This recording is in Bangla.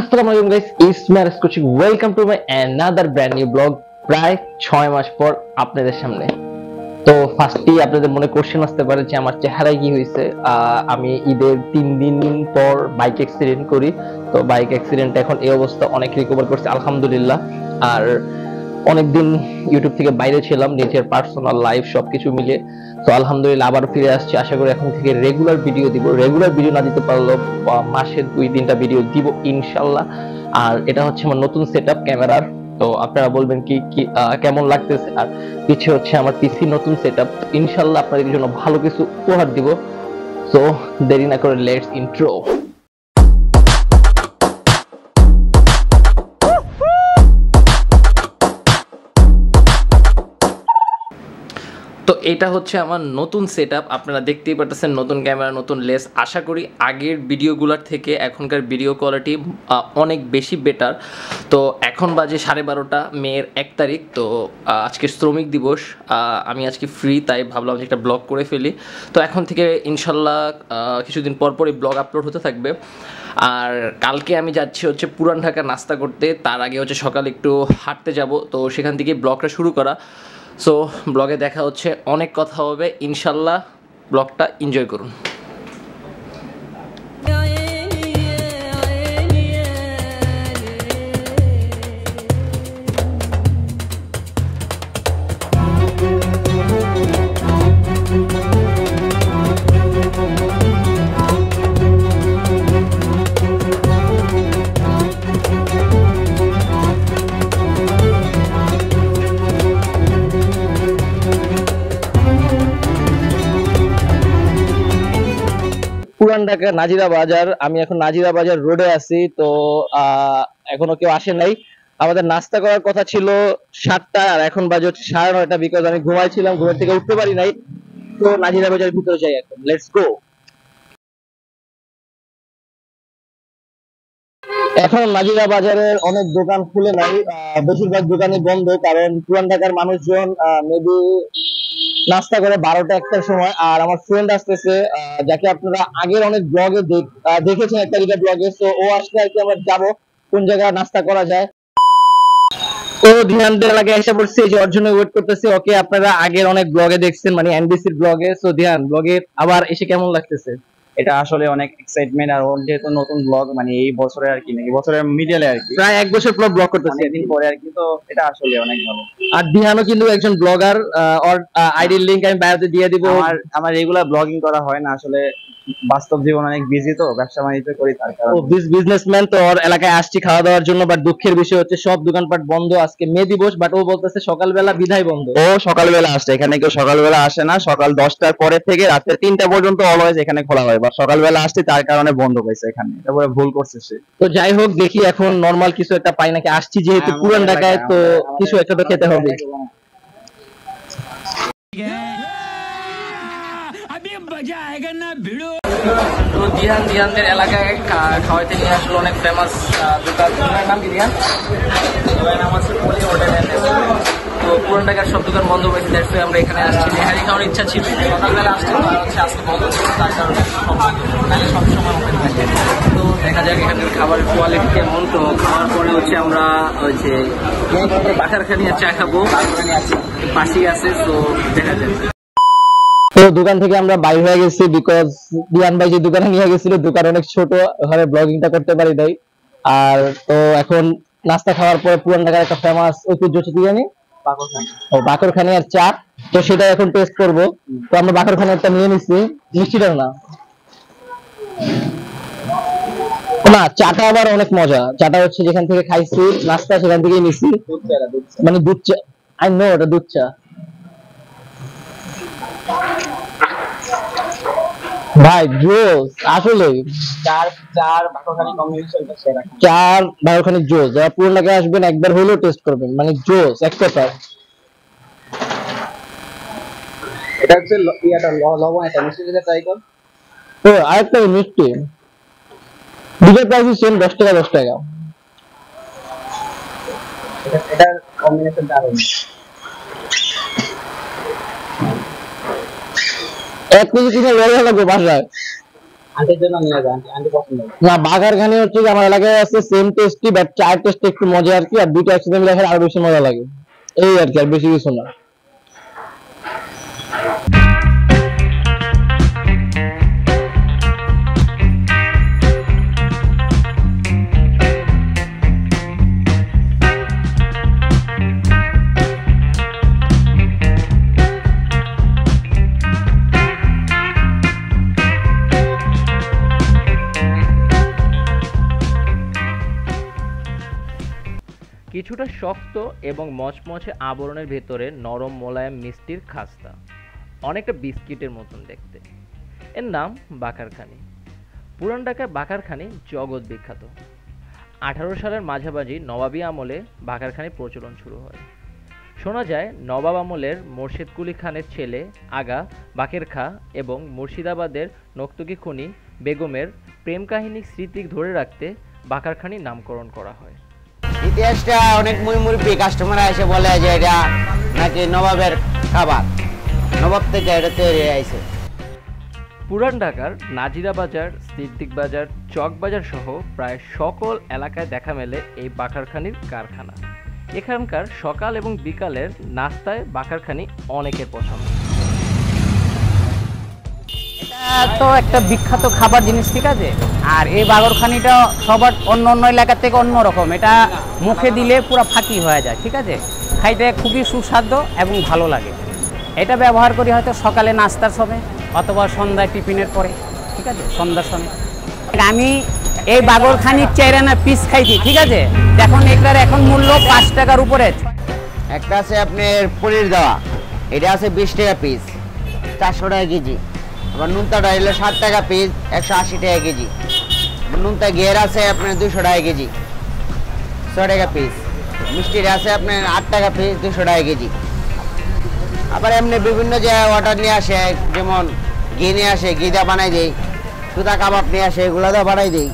Assalamualaikum guys, it's Maris Coaching. Welcome to my another brand new blog. প্রায় 6 মাস পর আপনাদের সামনে। তো ফার্স্টলি আপনাদের মনে কোশ্চেন আসতে পারে যে আমার চেহারায় কি হয়েছে। আমি ঈদের 3 দিন পর বাইক অ্যাক্সিডেন্ট করি। তো বাইক অ্যাক্সিডেন্ট এখন এই অবস্থা, অনেক রিকভার করছি আলহামদুলিল্লাহ। আর অনেকদিন ইউটিউব থেকে বাইরে ছিলাম, নিজের পার্সোনাল লাইফ সবকিছু মিলিয়ে। তো আলহামদুলিল্লাহ আবার ফিরে আসছি। আশা করি এখন থেকে রেগুলার ভিডিও দিব। রেগুলার ভিডিও না দিতে পারলেও মাসে 2-3টা ভিডিও দিব ইনশাল্লাহ। আর এটা হচ্ছে আমার নতুন সেটআপ ক্যামেরার। তো আপনারা বলবেন কি কেমন লাগতেছে। আর পিছে হচ্ছে আমার পিসি নতুন সেটআপ। ইনশাল্লাহ আপনাদের জন্য ভালো কিছু উপহার দিব। সো দেরি না করে লেটস ইন্ট্রো। তো এটা হচ্ছে আমার নতুন সেটআপ। আপনারা দেখতেই পারতেছেন, নতুন ক্যামেরা, নতুন লেন্স। আশা করি আগের ভিডিওগুলোর থেকে এখনকার ভিডিও কোয়ালিটি অনেক বেশি বেটার। তো এখন বাজে 12:30, মের 1 তারিখ। তো আজকে শ্রমিক দিবস, আমি আজকে ফ্রি, তাই ভাবলাম যে একটা ব্লগ করে ফেলি। তো এখন থেকে ইনশাল্লাহ কিছুদিন পর পরই ব্লগ আপলোড হতে থাকবে। আর কালকে আমি যাচ্ছি হচ্ছে পুরান ঢাকা নাস্তা করতে। তার আগে হচ্ছে সকালে একটু হাঁটতে যাব। তো সেখান থেকে ব্লগটা শুরু করা। সো ব্লগে দেখা হচ্ছে, অনেক কথা হবে ইনশাল্লাহ। ব্লগটা এনজয় করুন। পুরান ঢাকা নাজিরা বাজার। আমি এখন নাজিরা বাজার রোডে আছি। তো এখনো কেউ আসে নাই। আমাদের নাস্তা করার কথা ছিল 7টা, আর এখন বাজে হচ্ছে 9:30, বিকজ আমি ঘুমাইছিলাম, ঘুমের থেকে উঠতে পারি নাই। তো নাজিরা বাজারের ভিতরে যাই এখন, লেটস গো। এখন নাজিরা বাজারের অনেক দোকান খুলে নাই, বেশিরভাগ দোকানই বন্ধ। কারণ পুরান ঢাকার মানুষজন মেবি নাস্তা করে 12টা-1টার সময়। আর আমার ফ্রেন্ড আসতেছে, যাকে আপনারা আগের অনেক ব্লগে দেখেছেন, একটা দুইটা ব্লগে। তো ও আসলে আর কি আমরা যাবো কোন জায়গায় নাস্তা করা যায়। ও ধ্যানদের লাগে এসে পড়ছে, যে ওর জন্য ওয়েট করতেছে। ওকে আপনারা আগের অনেক ব্লগে দেখছেন, মানে এনবিসির ব্লগে। সো ধ্যান, ব্লগে আবার এসে কেমন লাগতেছে? এটা আসলে অনেক এক্সাইটমেন্ট। আর ওর যেহেতু নতুন ব্লগ, মানে এই বছরে আর কি, এই বছরের মিডলে আর কি, প্রায় 1 বছর পর ব্লগ করতেছে, দিন পরে আর কি। তো এটা আসলে অনেক ভালো। আর দিহানও কিন্তু একজন ব্লগার। ওর আইডির লিংক আমি বায়োতে দিয়ে দিব। আমার রেগুলার ব্লগিং করা হয় না আসলে, বাস্তব জীবন অনেক বিজি, তো ব্যবসা বাণিজ্য করি, তার কারণে। ও বিজনেসম্যান। তো ওর এলাকায় আসছি খাওয়া দাওয়ার জন্য। বাট দুঃখের বিষয় হচ্ছে সব দোকানপাট বন্ধ। আজকে মে দিবস, বাট ও বলতেছে সকালবেলা বিধায় বন্ধ। ও সকালবেলা আসে, এখানে কেউ সকালবেলা আসে না। সকাল 10টার পরে থেকে রাতে 3টা পর্যন্ত অলওয়েজ এখানে খোলা হয়, বা সকালবেলা আসছে তার কারণে বন্ধ হয়েছে এখানে। তারপরে ভুল করছে সে। তো যাই হোক, দেখি এখন নরমাল কিছু একটা পাই নাকি। আসছি যেহেতু পুরান ঢাকায়, তো কিছু একটা তো খেতে হবে। তো দিহানদের এলাকায় খাওয়াইতে নিয়ে আসলে অনেক ফেমাস দোকান। নাম কি দিহান? নাম আছে পলি হোটেল এন্ড রেস্টুরেন্ট। তো পুরান ঢাকার সব দোকান বন্ধ হয়েছে, দ্যাটস ওয়াই আমরা এখানে আসছি। নেহারি খাওয়ার ইচ্ছা ছিল, সকালবেলা আসছে, হচ্ছে আজকে বন্ধ ছিল, তার কারণে সবসময় ওপেন থাকে। তো দেখা যাক এখানের খাবারের কোয়ালিটি কেমন। তো খাওয়ার পরে হচ্ছে আমরা হচ্ছে বাটারখানিয়া চা খাবো, পাশেই আছে। তো দেখা যাক। তো দোকান থেকে আমরা বাইরে হয়ে গেছি, বিকজ দিয়ান ভাই যে দোকানে নিয়ে গেছিল, দোকান অনেক ছোট, ওখানে ব্লগিংটা করতে পারি নাই। আর তো এখন নাস্তা খাওয়ার পরে পুরান ঢাকার একটা ফেমাস ঐতিহ্য হচ্ছে কি জানি, বাকরখানি আর চা। তো সেটা এখন টেস্ট করব। তো আমরা বাকরখানি একটা নিয়ে নিচ্ছি, মিষ্টিটা না, চাটা আবার অনেক মজা। চাটা হচ্ছে যেখান থেকে খাইছি নাস্তা, সেখান থেকেই নিচ্ছি, মানে দুধ চা। আই নো এটা দুধ চা। ভাই জোস আসলে, চার বাকরখানি জোস। যারা পুরান ঢাকায় আসবেন একবার হলেও টেস্ট করবেন, মানে জোস এক কথা। এটা হচ্ছে ইয়াটা লবণ, এটা মিষ্টি দিয়ে ট্রাই কর। ও আরেকটা মিষ্টি, দুটোর প্রাইস সেম, 10 টাকা 10 টাকা। এটার কম্বিনেশন দারুণ। 1 কেজি কিনে লড়ে লাগবে বাসায়। আন্টির জন্য নিয়ে যান, আন্টি পছন্দ। না, বাঘারখানি হচ্ছে কি আমার এলাকায় আছে সেম টেস্টি, বাট চায়ের টেস্ট একটু মজা আর কি, আর দুইটা একসাথে মিলে খেলে আরো বেশি মজা লাগে, এই আর কি, আর বেশি কিছু না। কিছুটা শক্ত এবং মচমচে আবরণের ভেতরে নরম মোলায়েম মিষ্টির খাস্তা, অনেকটা বিস্কিটের মতন দেখতে। এর নাম বাকারখানি। পুরান ঢাকার বাকারখানি জগৎ বিখ্যাত। 18 সালের মাঝামাঝি নবাবী আমলে বাকারখানি প্রচলন শুরু হয়। শোনা যায় নবাব আমলের মোর্শেদ কুলি খানের ছেলে আগা বাকের খাঁ এবং মুর্শিদাবাদের নর্তকী খুনি বেগমের প্রেম কাহিনী স্মৃতি ধরে রাখতে বাকারখানির নামকরণ করা হয়। ইতিহাসটা অনেক মুরব্বী কাস্টমার এসে বলে যে এটা নাকি নবাবের খাবার, নবাব থেকে এটা তৈরি হয়েছে। পুরান ঢাকার নাজিরা বাজার, সিদ্দিক বাজার, চক বাজার সহ প্রায় সকল এলাকায় দেখা মেলে এই বাকারখানির কারখানা। এখানকার সকাল এবং বিকালের নাস্তায় বাকারখানি অনেকের পছন্দ। তো একটা বিখ্যাত খাবার জিনিস, ঠিক আছে। আর এই বাগরখানিটা সবার অন্য অন্য এলাকা থেকে অন্যরকম, এটা মুখে দিলে পুরো ফাঁকি হয়ে যায়, ঠিক আছে। খাইতে খুবই সুস্বাদু এবং ভালো লাগে। এটা ব্যবহার করি হয়তো সকালে নাস্তার সময় অথবা সন্ধ্যায় টিফিনের পরে, ঠিক আছে, সন্ধ্যার সময়। আমি এই বাগরখানির 4 আনা পিস খাইছি, ঠিক আছে। এখন এটার এখন মূল্য 5 টাকার উপরে। একটা আছে আপনার পনির দেওয়া, এটা আছে 20 টাকা পিস, 400 টাকা কেজি। আবার নুনতাটা হলো 60 টাকা পিস, 180 টাকা কেজি। নুনতা ঘের আছে আপনার 200 টাকা কেজি, 100 টাকা পিস। মিষ্টির আছে আপনার 8 টাকা পিস, 200 টাকা কেজি। আবার এমনি বিভিন্ন যে অর্ডার নিয়ে আসে, যেমন ঘি নিয়ে আসে, ঘি দিয়ে বানাই দেই। সুতা কাবাব নিয়ে আসে, এগুলো দিয়ে বানাই দেই।